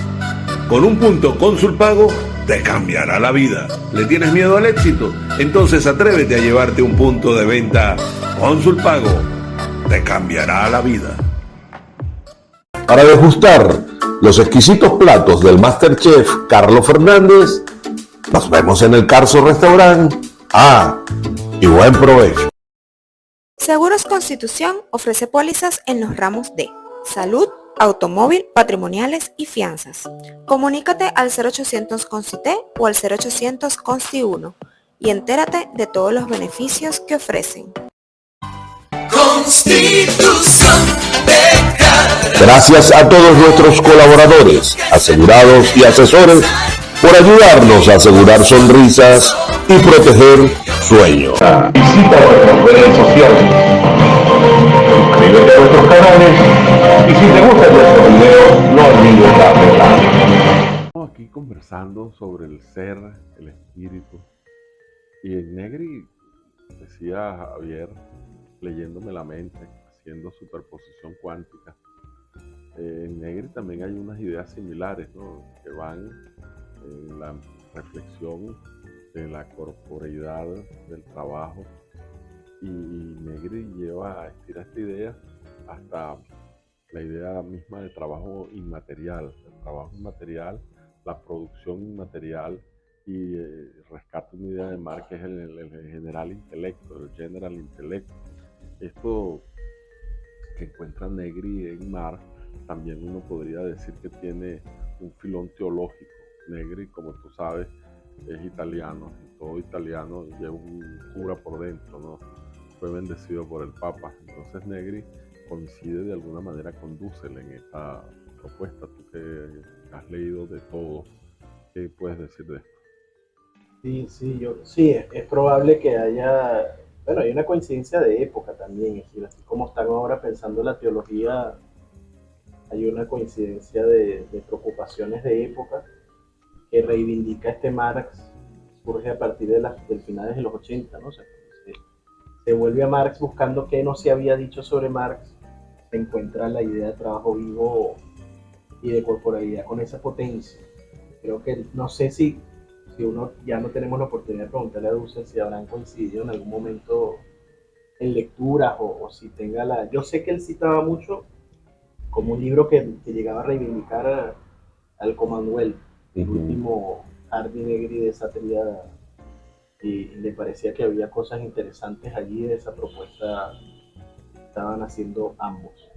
Con un punto Consulpago te cambiará la vida. ¿Le tienes miedo al éxito? Entonces atrévete a llevarte un punto de venta Consulpago. Te cambiará la vida. Para degustar los exquisitos platos del MasterChef Carlos Fernández, nos vemos en el Carso Restaurant. Y buen provecho. Seguros Constitución ofrece pólizas en los ramos de salud, automóvil, patrimoniales y fianzas. Comunícate al 0800 CONCITE o al 0800 CONSTI 1 y entérate de todos los beneficios que ofrecen. Constitución de Caracas. Gracias a todos nuestros colaboradores, asegurados y asesores por ayudarnos a asegurar sonrisas y proteger sueños. Visita nuestras redes sociales, suscríbete a nuestros canales y si te gustan nuestros videos, no olvides darle like. Estamos aquí conversando sobre el ser, el espíritu. Y en Negri, decía Javier, leyéndome la mente, haciendo superposición cuántica. En Negri también hay unas ideas similares, ¿no?, que van en la reflexión de la corporeidad del trabajo. Y Negri estira esta idea hasta la idea misma del trabajo inmaterial, la producción inmaterial, y rescata una idea de Marx que es el general intelecto, el general intellect. Esto que encuentra Negri en Marx, también uno podría decir que tiene un filón teológico. Negri, como tú sabes, es italiano, y todo italiano lleva un cura por dentro, ¿no? Fue bendecido por el Papa. Entonces Negri coincide de alguna manera con Dussel en esta propuesta. Tú que has leído de todo, ¿qué puedes decir de esto? Sí, es probable que haya, bueno, hay una coincidencia de época también, es decir, así como están ahora pensando la teología, hay una coincidencia de preocupaciones de época que reivindica este Marx, surge a partir del finales de los 80, ¿no? O sea, se vuelve a Marx buscando qué no se había dicho sobre Marx, se encuentra la idea de trabajo vivo y de corporalidad con esa potencia. Creo que, no sé si uno ya no tenemos la oportunidad de preguntarle a Dussel si habrán coincidido en algún momento en lecturas o si tenga la... Yo sé que él citaba mucho como un libro que llegaba a reivindicar al Commonwealth, el último Hardy Negri de esa tríada, y le parecía que había cosas interesantes allí de esa propuesta que estaban haciendo ambos.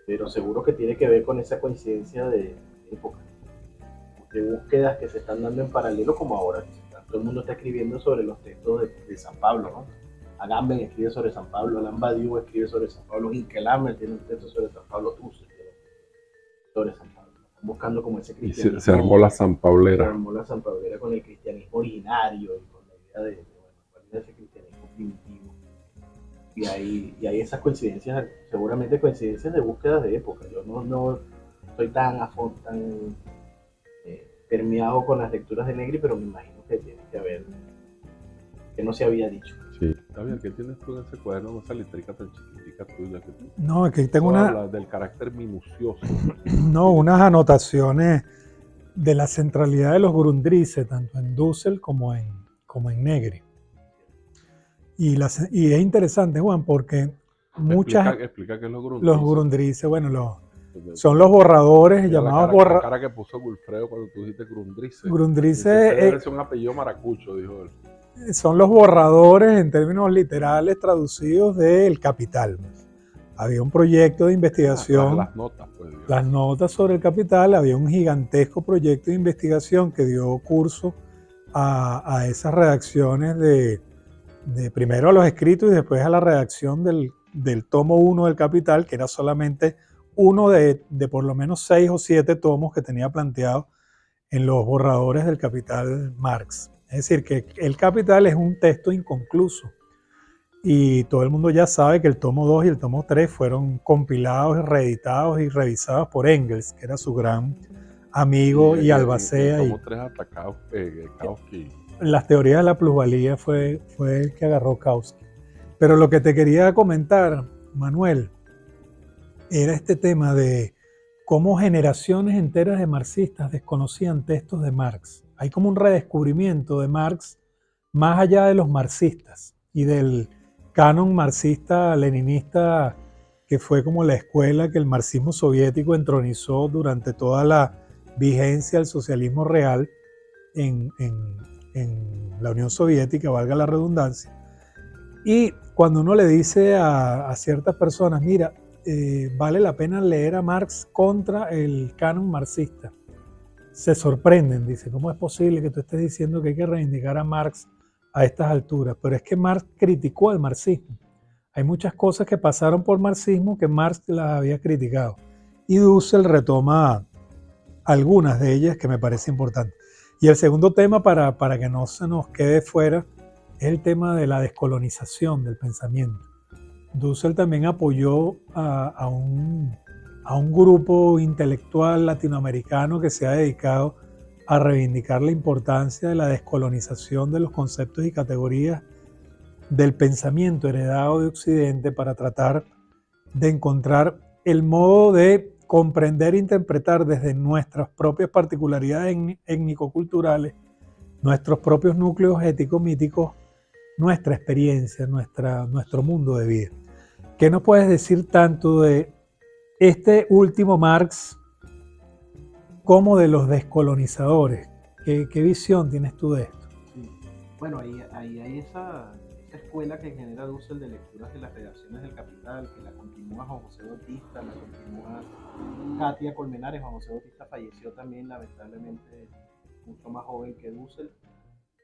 Pero seguro que tiene que ver con esa coincidencia de época, de búsquedas que se están dando en paralelo como ahora. Todo el mundo está escribiendo sobre los textos de San Pablo, ¿no? Agamben escribe sobre San Pablo, Alain Badiou escribe sobre San Pablo, Hinkelhammer tiene un texto sobre San Pablo, Dussel sobre San Pablo. Están buscando como ese cristianismo. Y se armó la San Paulera. Se armó la San Paulera con el cristianismo originario y con la idea de cuál es ese cristianismo primitivo. Y hay esas coincidencias, seguramente coincidencias de búsquedas de época. Yo no estoy tan permeado con las lecturas de Negri, pero me imagino que tiene que haber, que no se había dicho. Sí. Javier, ¿qué tienes tú en ese cuaderno, en esa letrica tan chiquitica tuya? Que tú... No, aquí tengo habla del carácter minucioso. No, unas anotaciones de la centralidad de los Grundrisse, tanto en Dussel como en Negri. Y es interesante, Juan, porque muchas... Explica qué es los Grundrisse. Los Grundrisse, bueno, son los borradores llamados borradores. La cara que puso Gulfredo cuando tú dijiste Grundrisse. Grundrisse debe ser un apellido maracucho, dijo él. Son los borradores en términos literales traducidos del Capital. Había un proyecto de investigación. Las notas, pues, las notas sobre el Capital. Había un gigantesco proyecto de investigación que dio curso a esas redacciones de primero a los escritos y después a la redacción del tomo 1 del Capital, que era solamente uno de por lo menos 6 o 7 tomos que tenía planteado en los borradores del Capital Marx. Es decir, que el Capital es un texto inconcluso y todo el mundo ya sabe que el tomo 2 y el tomo 3 fueron compilados, reeditados y revisados por Engels, que era su gran amigo y albacea. El tomo 3 hasta Kautsky. Las teorías de la plusvalía fue el que agarró Kautsky. Pero lo que te quería comentar, Manuel, era este tema de cómo generaciones enteras de marxistas desconocían textos de Marx. Hay como un redescubrimiento de Marx más allá de los marxistas y del canon marxista-leninista que fue como la escuela que el marxismo soviético entronizó durante toda la vigencia del socialismo real en la Unión Soviética, valga la redundancia. Y cuando uno le dice a ciertas personas, mira, vale la pena leer a Marx contra el canon marxista, se sorprenden, dicen, ¿cómo es posible que tú estés diciendo que hay que reivindicar a Marx a estas alturas? Pero es que Marx criticó al marxismo. Hay muchas cosas que pasaron por marxismo que Marx las había criticado. Y Dussel retoma algunas de ellas que me parece importante. Y el segundo tema, para que no se nos quede fuera, es el tema de la descolonización del pensamiento. Dussel también apoyó a un grupo intelectual latinoamericano que se ha dedicado a reivindicar la importancia de la descolonización de los conceptos y categorías del pensamiento heredado de Occidente para tratar de encontrar el modo de comprender e interpretar desde nuestras propias particularidades étnico-culturales, nuestros propios núcleos ético-míticos, nuestra experiencia, nuestro mundo de vida. ¿Qué nos puedes decir tanto de este último Marx como de los descolonizadores. ¿Qué visión tienes tú de esto? Sí. Bueno, ahí hay esa escuela que genera Dussel de lecturas de las redacciones del Capital, que la continúa Juan José Bautista, la continúa Katia Colmenares. Juan José Bautista falleció también, lamentablemente, mucho más joven que Dussel,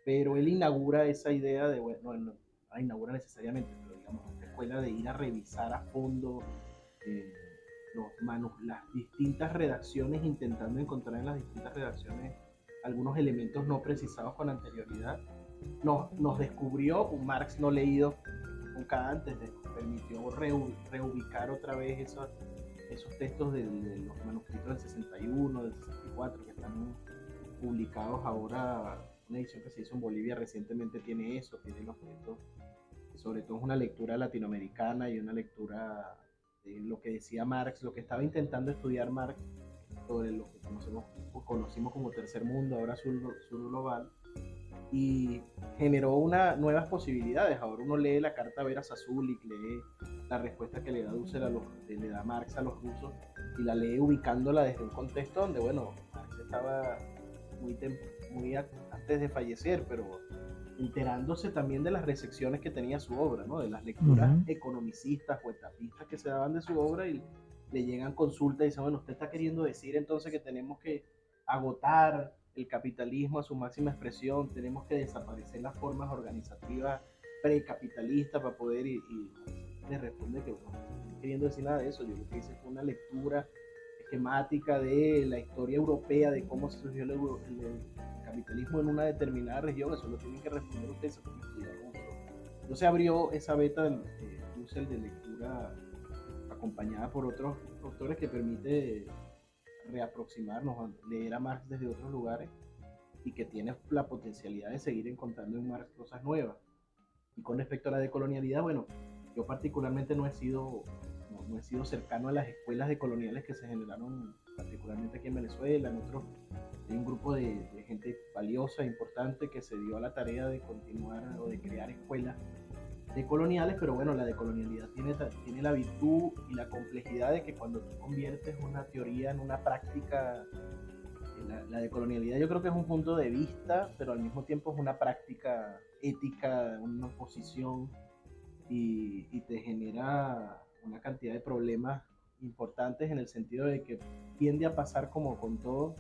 pero él inaugura esa idea de, bueno, no la inaugura necesariamente, pero digamos, esta escuela de ir a revisar a fondo eh, las distintas redacciones, intentando encontrar en las distintas redacciones algunos elementos no precisados con anterioridad. Nos descubrió un Marx no leído nunca antes, permitió reubicar otra vez esos textos de los manuscritos del 61, del 64, que están publicados ahora. Una edición que se hizo en Bolivia recientemente tiene eso, tiene los textos, sobre todo es una lectura latinoamericana y una lectura de lo que decía Marx, lo que estaba intentando estudiar Marx sobre lo que conocimos como tercer mundo, ahora sur global, y generó nuevas posibilidades. Ahora uno lee la carta Veras Azulik, lee la respuesta que le da Dussel le da Marx a los rusos, y la lee ubicándola desde un contexto donde, bueno, Marx estaba muy antes de fallecer, pero enterándose también de las recepciones que tenía su obra, ¿no? De las lecturas economicistas o etapistas que se daban de su obra, y le llegan consultas y dicen, bueno, usted está queriendo decir entonces que tenemos que agotar el capitalismo a su máxima expresión, tenemos que desaparecer las formas organizativas precapitalistas para poder, y le responde que bueno, no estoy queriendo decir nada de eso. Yo lo que hice fue una lectura esquemática de la historia europea, de cómo surgió el capitalismo en una determinada región. Eso lo tienen que responder ustedes, se pueden estudiar mucho. Entonces abrió esa beta de Dussel de lectura acompañada por otros autores que permite reaproximarnos, leer a Marx desde otros lugares, y que tiene la potencialidad de seguir encontrando en Marx cosas nuevas. Y con respecto a la decolonialidad, bueno, yo particularmente no he sido cercano a las escuelas decoloniales que se generaron particularmente aquí en Venezuela. Hay un grupo de gente valiosa, importante, que se dio a la tarea de continuar o de crear escuelas decoloniales, pero bueno, la decolonialidad tiene la virtud y la complejidad de que cuando tú conviertes una teoría en una práctica, la decolonialidad yo creo que es un punto de vista, pero al mismo tiempo es una práctica ética, una posición, y te genera una cantidad de problemas importantes, en el sentido de que tiende a pasar como con todo,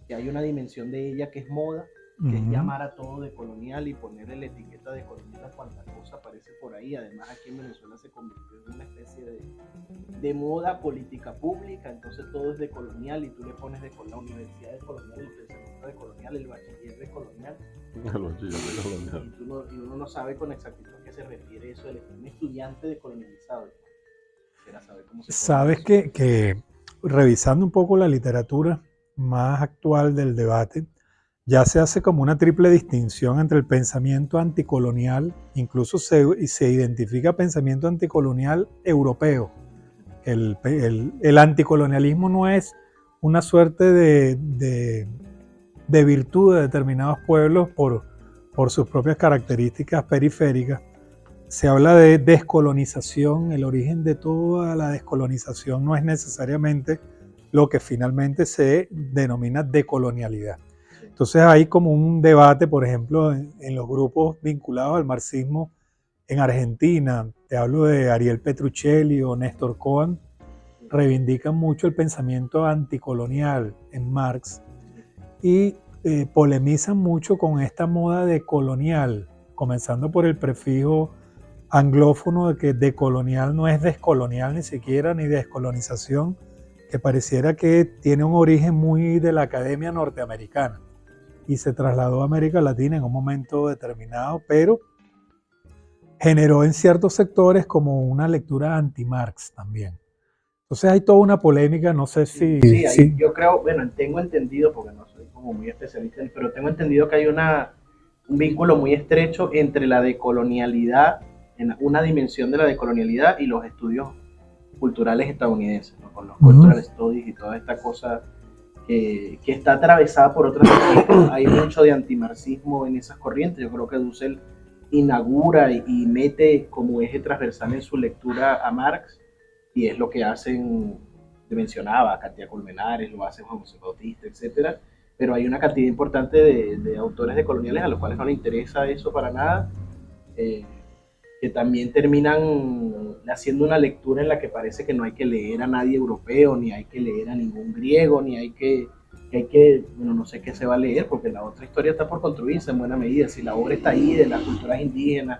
que hay una dimensión de ella que es moda, que es llamar a todo de colonial y ponerle la etiqueta de colonial a cuanta cosa aparece por ahí. Además, aquí en Venezuela se convirtió en una especie de moda política pública, entonces todo es de colonial, y tú le pones la universidad de colonial, el pensamiento de colonial, el bachiller de colonial. Y uno no sabe con exactitud a qué se refiere eso, un estudiante de colonializado. Saber cómo se Sabes que revisando un poco la literatura más actual del debate, ya se hace como una triple distinción entre el pensamiento anticolonial, incluso se identifica pensamiento anticolonial europeo. El anticolonialismo no es una suerte de virtud de determinados pueblos por sus propias características periféricas. Se habla de descolonización. El origen de toda la descolonización no es necesariamente lo que finalmente se denomina decolonialidad. Entonces hay como un debate, por ejemplo, en los grupos vinculados al marxismo en Argentina. Te hablo de Ariel Petruccelli o Néstor Cohen. Reivindican mucho el pensamiento anticolonial en Marx y polemizan mucho con esta moda de colonial, comenzando por el prefijo anglófono de que decolonial no es descolonial ni siquiera, ni descolonización, que pareciera que tiene un origen muy de la academia norteamericana y se trasladó a América Latina en un momento determinado, pero generó en ciertos sectores como una lectura anti-Marx también. Entonces hay toda una polémica, no sé si... Sí. Yo creo, bueno, tengo entendido, porque no soy como muy especialista, pero tengo entendido que hay un vínculo muy estrecho entre la decolonialidad, en una dimensión de la decolonialidad, y los estudios culturales estadounidenses, ¿no? Con los cultural studies y toda esta cosa que está atravesada por otras corrientes. Hay mucho de antimarxismo en esas corrientes. Yo creo que Dussel inaugura y mete como eje transversal en su lectura a Marx, y es lo que hacen te mencionaba, Katia Colmenares, lo hace Juan José Bautista, etcétera, pero hay una cantidad importante de autores de coloniales a los cuales no les interesa eso para nada, eh, que también terminan haciendo una lectura en la que parece que no hay que leer a nadie europeo, ni hay que leer a ningún griego, ni bueno, no sé qué se va a leer, porque la otra historia está por construirse en buena medida, si la obra está ahí, de las culturas indígenas,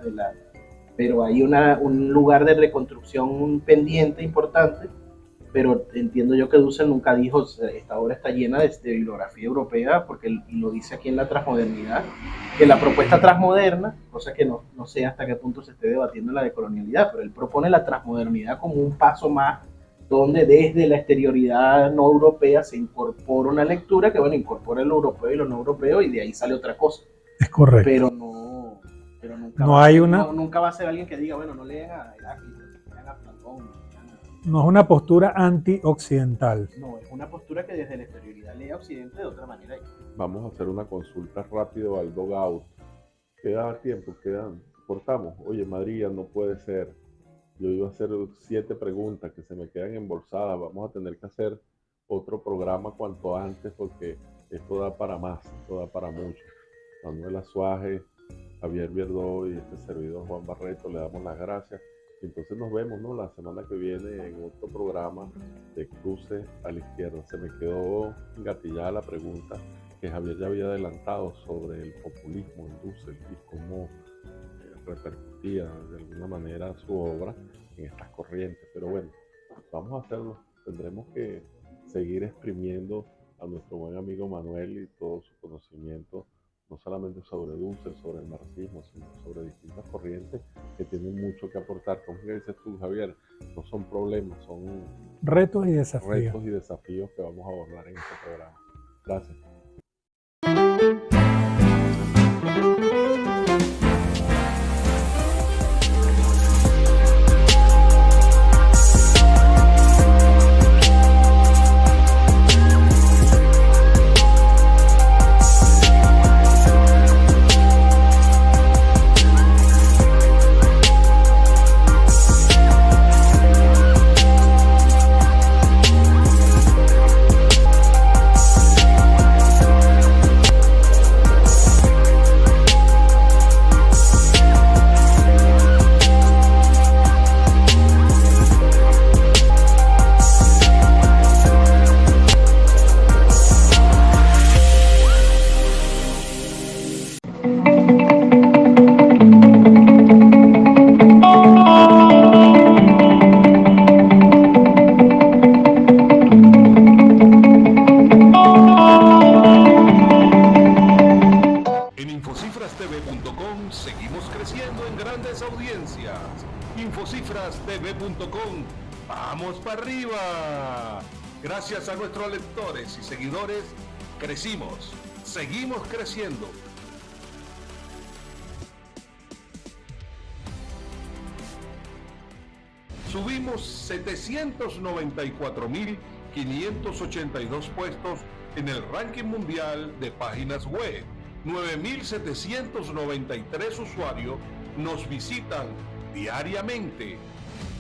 pero hay un lugar de reconstrucción pendiente importante, pero entiendo yo que Dussel nunca dijo, esta obra está llena de bibliografía europea, porque lo dice aquí en la transmodernidad, que la propuesta transmoderna, cosa que no sé hasta qué punto se esté debatiendo en la decolonialidad, pero él propone la transmodernidad como un paso más, donde desde la exterioridad no europea se incorpora una lectura que, bueno, incorpora lo europeo y lo no europeo, y de ahí sale otra cosa. Es correcto. Pero nunca va a ser alguien que diga, bueno, no lean a Heráclito, lean a Platón. No es una postura anti-occidental. No, es una postura que desde la exterioridad lee a Occidente de otra manera. Vamos a hacer una consulta rápido al Dogout. ¿Queda tiempo? Cortamos. Oye, María, no puede ser. Yo iba a hacer 7 preguntas que se me quedan embolsadas. Vamos a tener que hacer otro programa cuanto antes porque esto da para más, esto da para mucho. Manuel Azuaje, Javier Vierdó y este servidor Juan Barreto, le damos las gracias. Entonces nos vemos, ¿no?, la semana que viene en otro programa de Cruce a la Izquierda. Se me quedó engatillada la pregunta que Javier ya había adelantado sobre el populismo en Dussel y cómo repercutía de alguna manera su obra en estas corrientes. Pero bueno, vamos a hacerlo. Tendremos que seguir exprimiendo a nuestro buen amigo Manuel y todo su conocimiento, no solamente sobre Dussel, sobre el marxismo, sino sobre distintas corrientes que tienen mucho que aportar. Como dices tú, Javier, no son problemas, son retos y desafíos. Retos y desafíos que vamos a abordar en este programa. Gracias. Seguimos creciendo en grandes audiencias. Infocifrastv.com. ¡Vamos para arriba! Gracias a nuestros lectores y seguidores, crecimos. Seguimos creciendo. Subimos 794.582 puestos en el ranking mundial de páginas web. 9.793 usuarios nos visitan diariamente.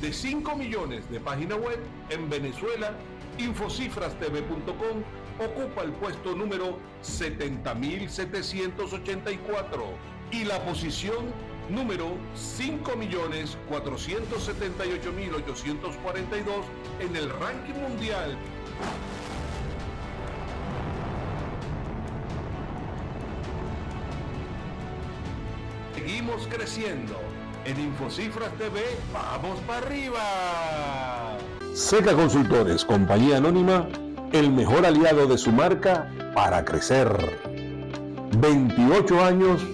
De 5 millones de páginas web en Venezuela, Infocifrastv.com ocupa el puesto número 70.784 y la posición número 5.478.842 en el ranking mundial. Seguimos creciendo. En Infocifras TV, ¡vamos para arriba! Seca Consultores, compañía anónima, el mejor aliado de su marca para crecer. 28 años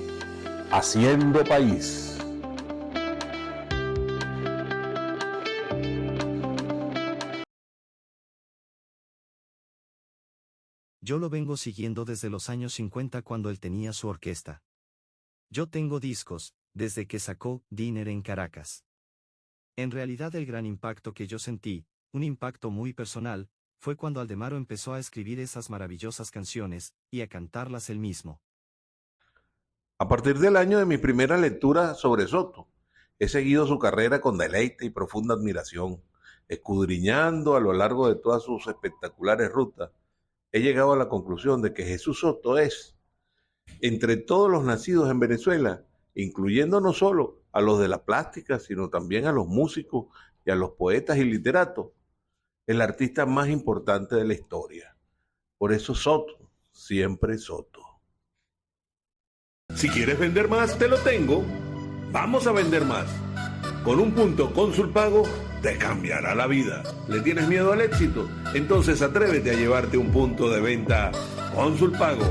haciendo país. Yo lo vengo siguiendo desde los años 50 cuando él tenía su orquesta. Yo tengo discos, desde que sacó Dinner en Caracas. En realidad el gran impacto que yo sentí, un impacto muy personal, fue cuando Aldemaro empezó a escribir esas maravillosas canciones, y a cantarlas él mismo. A partir del año de mi primera lectura sobre Soto, he seguido su carrera con deleite y profunda admiración. Escudriñando a lo largo de todas sus espectaculares rutas, he llegado a la conclusión de que Jesús Soto es, entre todos los nacidos en Venezuela, incluyendo no solo a los de la plástica, sino también a los músicos y a los poetas y literatos, el artista más importante de la historia. Por eso Soto, siempre Soto. Si quieres vender más, te lo tengo. Vamos a vender más. Con un punto cónsul pago te cambiará la vida. ¿Le tienes miedo al éxito? Entonces atrévete a llevarte un punto de venta cónsul pago.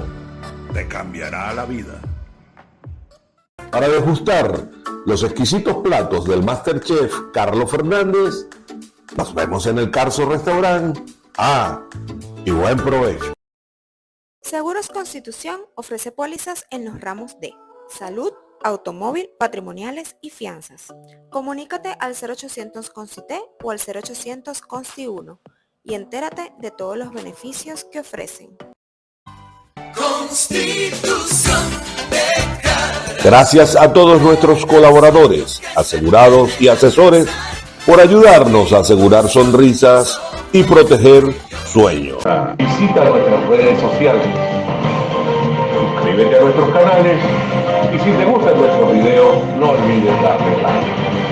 Te cambiará la vida. Para degustar los exquisitos platos del MasterChef Carlos Fernández, nos vemos en el Carso Restaurant. Y buen provecho. Seguros Constitución ofrece pólizas en los ramos de salud, automóvil, patrimoniales y fianzas. Comunícate al 0800 CONCITE o al 0800 CONCI1 y entérate de todos los beneficios que ofrecen. Constitución de Caracas. Gracias a todos nuestros colaboradores, asegurados y asesores por ayudarnos a asegurar sonrisas y proteger sueños. Visita nuestras redes sociales, suscríbete a nuestros canales y si te gustan nuestros videos no olvides darle like.